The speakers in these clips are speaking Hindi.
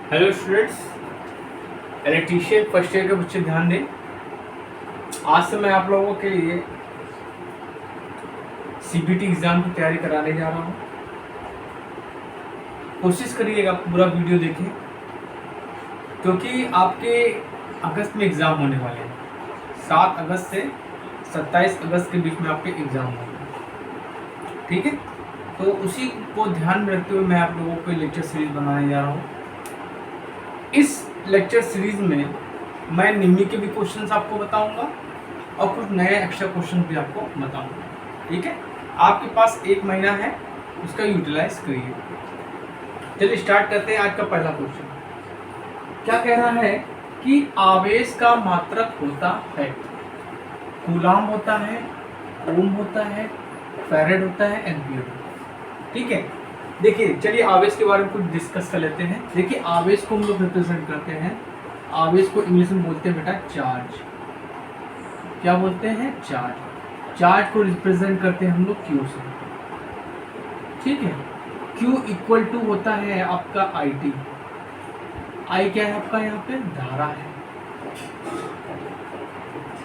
Hello students, electrician first year के बच्चे ध्यान दें। आज से मैं आप लोगों के लिए सीबीटी एग्ज़ाम की तैयारी कराने जा रहा हूँ। कोशिश करिएगा पूरा वीडियो देखें, क्योंकि आपके अगस्त में एग्ज़ाम होने वाले हैं। 7 अगस्त से 27 अगस्त के बीच में आपके एग्ज़ाम होंगे, ठीक है। तो उसी को ध्यान में रखते हुए मैं आप लोगों को लेक्चर सीरीज बनाने जा रहा हूँ। इस लेक्चर सीरीज में मैं निम्मी के भी क्वेश्चंस आपको बताऊंगा और कुछ नए एक्स्ट्रा क्वेश्चन भी आपको बताऊंगा, ठीक है। आपके पास 1 महीना है, उसका यूटिलाइज करिए। चलिए स्टार्ट करते हैं। आज का पहला क्वेश्चन क्या कह रहा है कि आवेश का मात्रक होता है। कूलाम होता है, ओम होता है, फैरेड होता है, एम्पियर होता है, ठीक है। देखिए, चलिए आवेश के बारे में कुछ डिस्कस कर लेते हैं। देखिए, आवेश को हम लोग रिप्रेजेंट करते हैं, आवेश को इंग्लिश में बोलते हैं बेटा चार्ज। क्या बोलते हैं? चार्ज। चार्ज को रिप्रेजेंट करते हैं हम लोग क्यू से, ठीक है। क्यू इक्वल टू होता है आपका आई टी। आई क्या है आपका? यहाँ पे धारा है।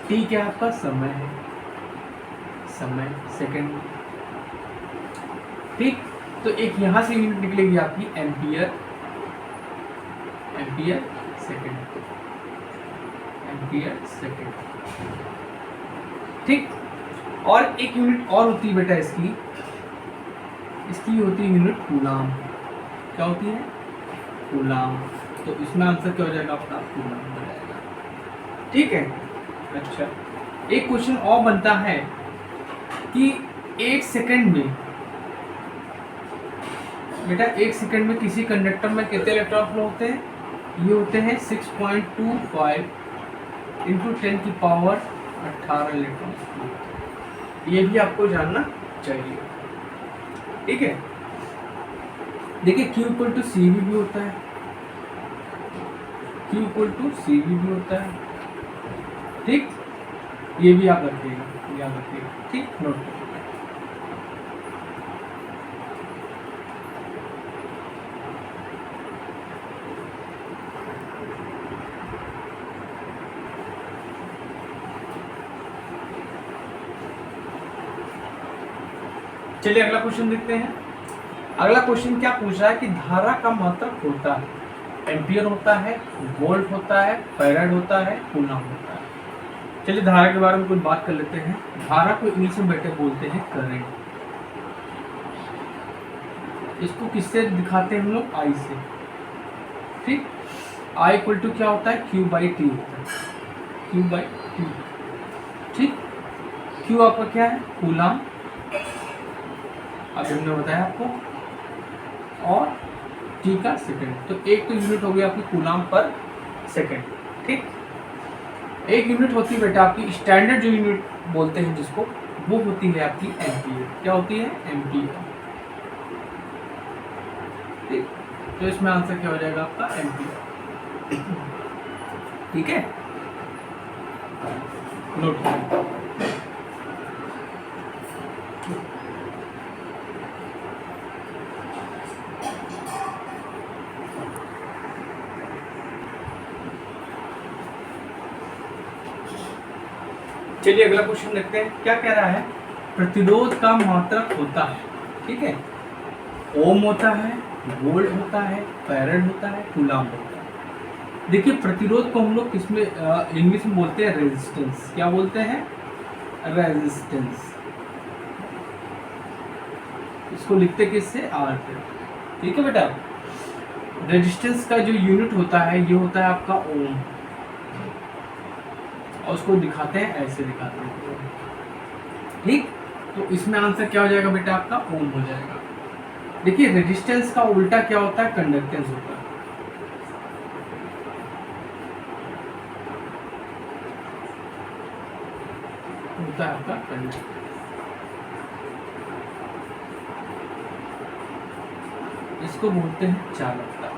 टी क्या है आपका? समय है, समय सेकंड, ठीक। तो एक यहां से यूनिट निकलेगी आपकी ampere, ampere second, ampere second, ठीक। और एक यूनिट और होती है बेटा इसकी होती है यूनिट कूलाम। क्या होती है? कूलाम। तो इसमें आंसर क्या हो जाएगा आपका? कूलाम हो जाएगा, ठीक है। अच्छा, एक क्वेश्चन और बनता है कि 1 सेकंड में बेटा 1 सेकंड में किसी कंडक्टर में कितने इलेक्ट्रॉन फ्लो होते हैं? ये होते हैं 6.25 इंटू 10 की पावर 18 इलेक्ट्रॉन फ्लो। ये भी आपको जानना चाहिए, ठीक है। देखिए, Q इक्वल टू सी भी होता है, Q इक्वल टू सी भी होता है, ठीक। ये भी आप रखिएगा, याद रखिएगा, ठीक। नोट करिएगा। चलिए अगला क्वेश्चन देखते हैं। अगला क्वेश्चन क्या पूछ रहा है कि धारा का मात्रक होता है। एम्पियर होता है, वोल्ट होता है, फैराड होता है, कूलम होता है। चलिए धारा के बारे में कुछ बात कर लेते हैं। धारा को इंग्लिश में बेटे बोलते हैं करंट। इसको किससे दिखाते हैं हम लोग? आई से, ठीक। आई इक्वल टू क्या होता है? क्यू बाई टी होता है, क्यू बाई टी, ठीक। क्यू आपका क्या है? कूलम, अभी हमने बताया आपको, और टी का सेकंड। तो एक तो यूनिट हो गई आपकी कूलम पर सेकंड, ठीक। एक यूनिट होती है बेटा आपकी स्टैंडर्ड, जो यूनिट बोलते हैं जिसको, वो होती है आपकी एम्पियर। क्या होती है? एम्पियर, ठीक। तो इसमें आंसर क्या हो जाएगा आपका? एम्पियर, ठीक है। नोट करें। चलिए अगला क्वेश्चन देखते हैं। क्या कह रहा है? प्रतिरोध का मात्रक होता है, ठीक है। ओम होता है, वोल्ट होता है, फैराड होता है, कूलम होता है। देखिए, प्रतिरोध को हम लोग किसमें इंग्लिश में बोलते हैं? रेजिस्टेंस। क्या बोलते हैं? रेजिस्टेंस। इसको लिखते किससे? आर से, ठीक है बेटा। रेजिस्टेंस का जो यूनिट होता है ये होता है आपका ओम, और उसको दिखाते हैं ऐसे, दिखाते हैं, ठीक। तो इसमें आंसर क्या हो जाएगा बेटा? आपका ओम हो जाएगा। देखिए, रेजिस्टेंस का उल्टा क्या होता है? कंडक्टेंस होता है। होता है आपका कंडक्टेंस। इसको बोलते हैं चालकता।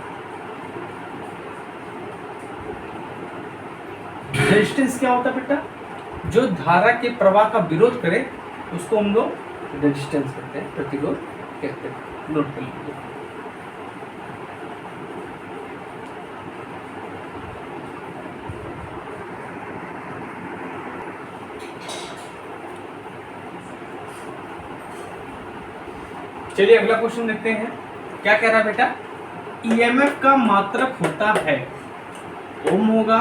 रेजिस्टेंस क्या होता है बेटा? जो धारा के प्रवाह का विरोध करे उसको हम लोग रेजिस्टेंस कहते हैं, प्रतिरोध कहते हैं। नोट कर लीजिए। चलिए अगला क्वेश्चन देखते हैं। क्या कह रहा है बेटा, ईएमएफ का मात्रक होता है, ओम होगा,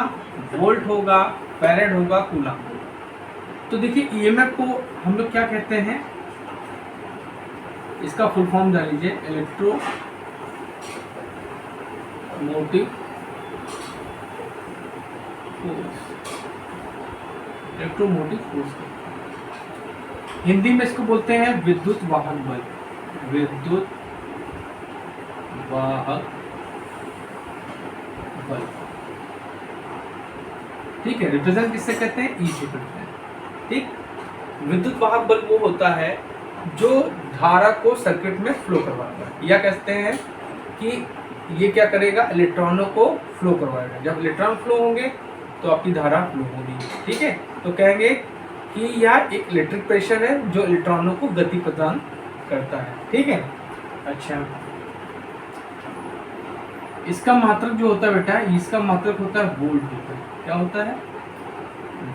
वोल्ट होगा, फैरेड होगा, कूलम होगा। तो देखिए ईएमएफ को हम लोग क्या कहते हैं, इसका फुल फॉर्म जान लीजिए, electro motive force, electromotive force. Hindi में इसको बोलते हैं विद्युत वाहक बल, विद्युत वाहक बल। ठीक है, रिप्रेजेंट किससे करते हैं, ई से करते हैं। ठीक, विद्युत वाहक बल वो होता है जो धारा को सर्किट में फ्लो करवाता है, या कहते हैं कि ये क्या करेगा, इलेक्ट्रॉनों को फ्लो करवाएगा। जब इलेक्ट्रॉन फ्लो होंगे तो आपकी धारा फ्लो होगी। ठीक है, तो कहेंगे कि यह एक इलेक्ट्रिक प्रेशर है जो इलेक्ट्रॉनों को गति प्रदान करता है। ठीक है, अच्छा इसका मात्रक जो होता है बेटा, इसका मात्रक होता है वोल्ट होता है। क्या होता है,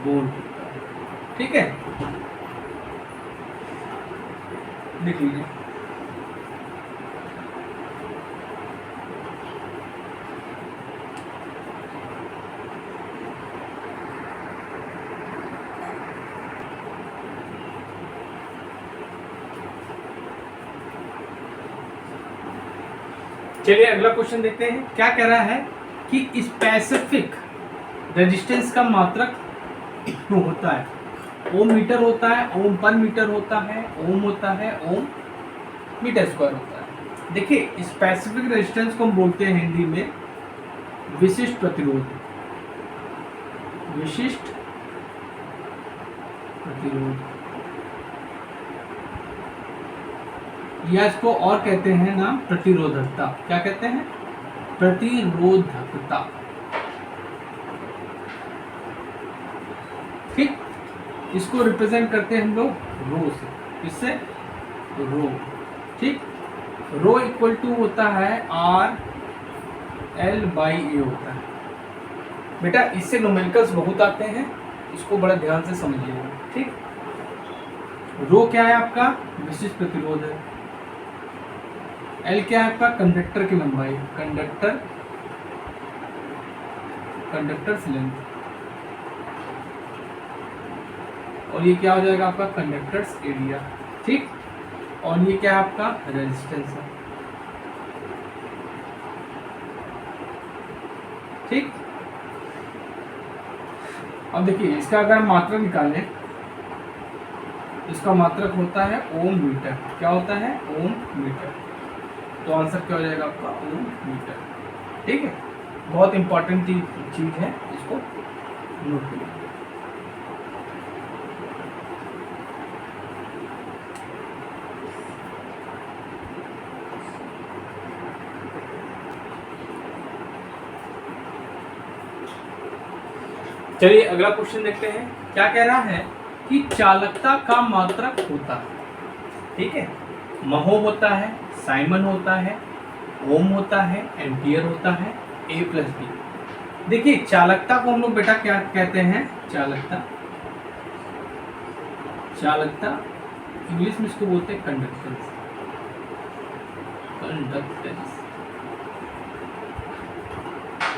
वोल्ट होता है। ठीक है, देख लीजिए, चलिए अगला क्वेश्चन देखते हैं। क्या कह रहा है कि स्पेसिफिक रेजिस्टेंस का मात्रक होता है, ओम मीटर होता है, ओम पर मीटर होता है, ओम होता है, ओम मीटर स्क्वायर होता है। देखिए स्पेसिफिक रेजिस्टेंस को हम बोलते हैं हिंदी में विशिष्ट प्रतिरोध, विशिष्ट प्रतिरोध, या इसको और कहते हैं ना प्रतिरोधकता। क्या कहते हैं, प्रतिरोधकता। ठीक, इसको रिप्रेजेंट करते हैं हम लोग रो से, किससे, रो। ठीक, रो इक्वल टू होता है आर एल बाई ए होता है। बेटा इससे न्यूमेरिकल्स बहुत आते हैं, इसको बड़ा ध्यान से समझिएगा। ठीक, रो क्या है आपका, विशिष्ट प्रतिरोध है। एल क्या है आपका, कंडक्टर की लंबाई, कंडक्टर्स लेंथ। और ये क्या हो जाएगा आपका, कंडक्टर्स एरिया। ठीक, और ये क्या है आपका, रेजिस्टेंस है। ठीक, अब देखिए इसका अगर मात्रक निकालें, इसका मात्रक होता है ओम मीटर। क्या होता है, ओम मीटर। तो आंसर क्या हो जाएगा आपका, ओम मीटर। ठीक है, बहुत इंपॉर्टेंट चीज है, इसको नोट करिए। चलिए अगला क्वेश्चन देखते हैं। क्या कह रहा है कि चालकता का मात्रक होता है, ठीक है, महो होता है, साइमन होता है, ओम होता है, एम्पियर होता है, ए प्लस बी। देखिए चालकता को हम लोग बेटा क्या कहते हैं, चालकता, चालकता इंग्लिश में इसको बोलते हैं कंडक्टेंस, कंडक्टेंस।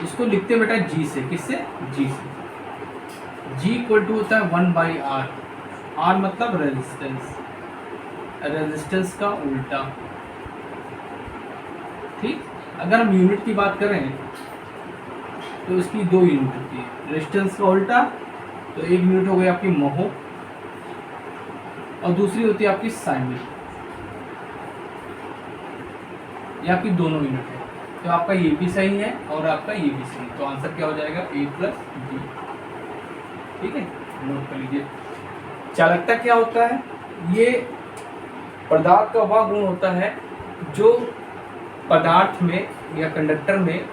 इसको लिखते हैं बेटा जी से, किससे, जी से। जी इक्वल टू होता है 1/r, r मतलब रेजिस्टेंस, रेजिस्टेंस का उल्टा। ठीक, अगर हम यूनिट की बात करें तो इसकी दो यूनिट होती है, रेजिस्टेंस का उल्टा तो एक यूनिट हो गई आपकी महो और दूसरी होती है आपकी साइमन, ये आपकी दोनों यूनिट है। तो आपका ये भी सही है और आपका ये भी सही है, तो आंसर क्या हो जाएगा, ए प्लस बी। ठीक है, नोट कर लीजिए। चालकता क्या होता है, ये पदार्थ का वह गुण होता है जो पदार्थ में या कंडक्टर में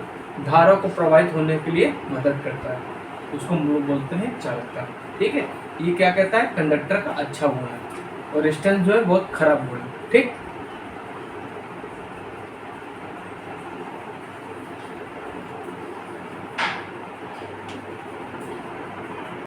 धारा को प्रवाहित होने के लिए मदद करता है, उसको हम लोग बोलते हैं चालकता। ठीक है, ये क्या कहता है, कंडक्टर का अच्छा गुण है और रेजिस्टेंस जो है बहुत खराब गुण है। ठीक।